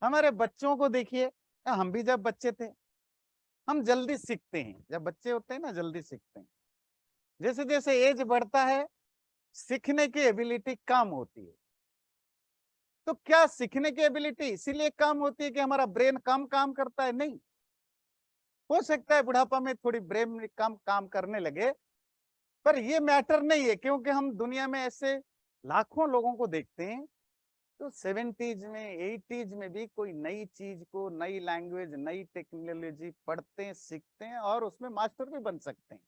हमारे बच्चों को देखिए, हम भी जब बच्चे थे, हम जल्दी सीखते हैं। जब बच्चे होते हैं ना, जल्दी सीखते हैं। जैसे जैसे एज बढ़ता है, सीखने की एबिलिटी कम होती है। तो क्या सीखने की एबिलिटी इसीलिए कम होती है कि हमारा ब्रेन कम काम करता है? नहीं, हो सकता है बुढ़ापा में थोड़ी ब्रेन कम काम करने लगे, पर ये मैटर नहीं है, क्योंकि हम दुनिया में ऐसे लाखों लोगों को देखते हैं तो 70s में 80s में भी कोई नई चीज को, नई लैंग्वेज, नई टेक्नोलॉजी पढ़ते हैं, सीखते हैं और उसमें मास्टर भी बन सकते हैं।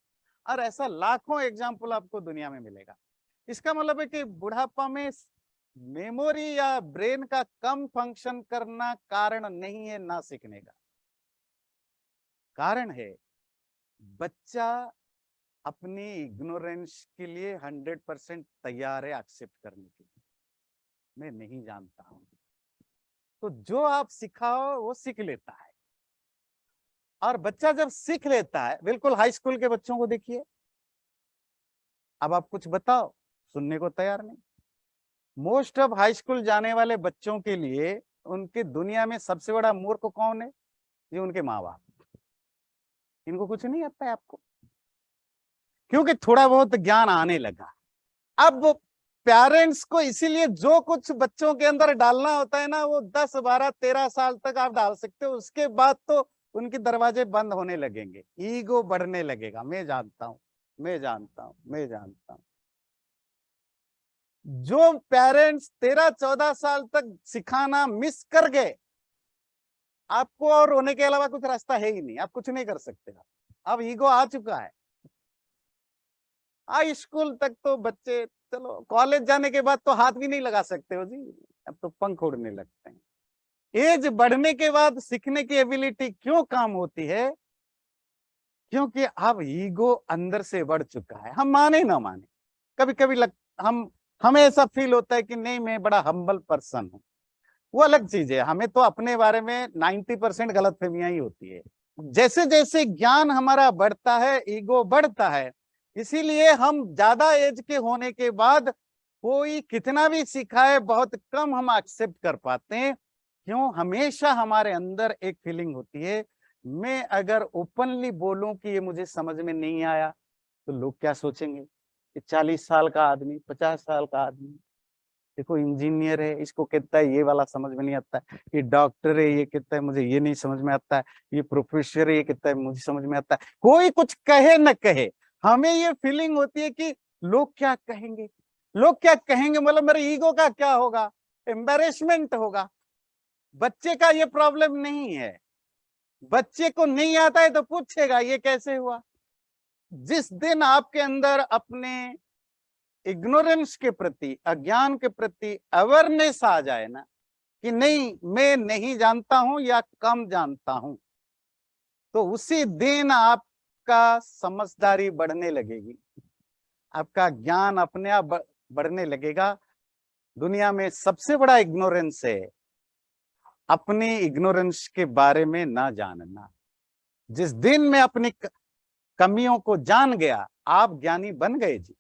और ऐसा लाखों एग्जाम्पल आपको दुनिया में मिलेगा। इसका मतलब है कि बुढ़ापा में मेमोरी या ब्रेन का कम फंक्शन करना कारण नहीं है ना सीखने का। कारण है बच्चा अपनी इग्नोरेंस के लिए 100% तैयार है एक्सेप्ट करने के लिए। मैं नहीं जानता हूं, तो जो आप सिखाओ वो सीख लेता है। और बच्चा जब सीख लेता है, बिल्कुल हाई स्कूल के बच्चों को देखिए, अब आप कुछ बताओ, सुनने को तैयार नहीं। मोस्ट ऑफ हाई स्कूल जाने वाले बच्चों के लिए उनके दुनिया में सबसे बड़ा मूर्ख कौन है? ये उनके माँ बाप। इनको कुछ नहीं आता है आपको, क्योंकि थोड़ा बहुत ज्ञान आने लगा। अब पेरेंट्स को इसीलिए जो कुछ बच्चों के अंदर डालना होता है ना, वो 10, 12, 13 साल तक आप डाल सकते हो। उसके बाद तो उनके दरवाजे बंद होने लगेंगे, ईगो बढ़ने लगेगा। मैं जानता हूं, मैं जानता हूं, मैं जानता हूं। जो पेरेंट्स 13, 14 साल तक सिखाना मिस कर गए, आपको और रोने के अलावा कुछ रास्ता है ही नहीं, आप कुछ नहीं कर सकते। अब ईगो आ चुका है। हाई स्कूल तक तो बच्चे, चलो कॉलेज जाने के बाद तो हाथ भी नहीं लगा सकते हो जी, अब तो पंख उड़ने लगते हैं। एज बढ़ने के बाद सीखने की एबिलिटी क्यों कम होती है? क्योंकि अब ईगो अंदर से बढ़ चुका है। हम माने ना माने, कभी कभी हमें ऐसा फील होता है कि नहीं, मैं बड़ा हम्बल पर्सन हूं। वो अलग चीज है, हमें तो अपने बारे में 90% गलतफहमियां ही होती है। जैसे जैसे ज्ञान हमारा बढ़ता है, ईगो बढ़ता है। इसीलिए हम ज्यादा एज के होने के बाद कोई कितना भी सिखाए, बहुत कम हम एक्सेप्ट कर पाते हैं। क्यों? हमेशा हमारे अंदर एक फीलिंग होती है, मैं अगर ओपनली बोलूं कि ये मुझे समझ में नहीं आया तो लोग क्या सोचेंगे? कि 40 साल का आदमी, 50 साल का आदमी, देखो इंजीनियर है, इसको कहता है ये वाला समझ में नहीं आता है। ये डॉक्टर है, ये कहता है मुझे ये नहीं समझ में आता है। ये प्रोफेसर है, ये कहता है मुझे समझ में आता है। कोई कुछ कहे न कहे, हमें ये फीलिंग होती है कि लोग क्या कहेंगे, लोग क्या कहेंगे, मतलब मेरे ईगो का क्या होगा, एम्बेरसमेंट होगा। बच्चे का ये प्रॉब्लम नहीं है। बच्चे को नहीं आता है तो पूछेगा ये कैसे हुआ। जिस दिन आपके अंदर अपने इग्नोरेंस के प्रति, अज्ञान के प्रति अवेयरनेस आ जाए ना, कि नहीं मैं नहीं जानता हूं या कम जानता हूं, तो उसी दिन आपका समझदारी बढ़ने लगेगी, आपका ज्ञान अपने आप बढ़ने लगेगा। दुनिया में सबसे बड़ा इग्नोरेंस है अपनी इग्नोरेंस के बारे में ना जानना। जिस दिन मैं अपनी कमियों को जान गया, आप ज्ञानी बन गए जी।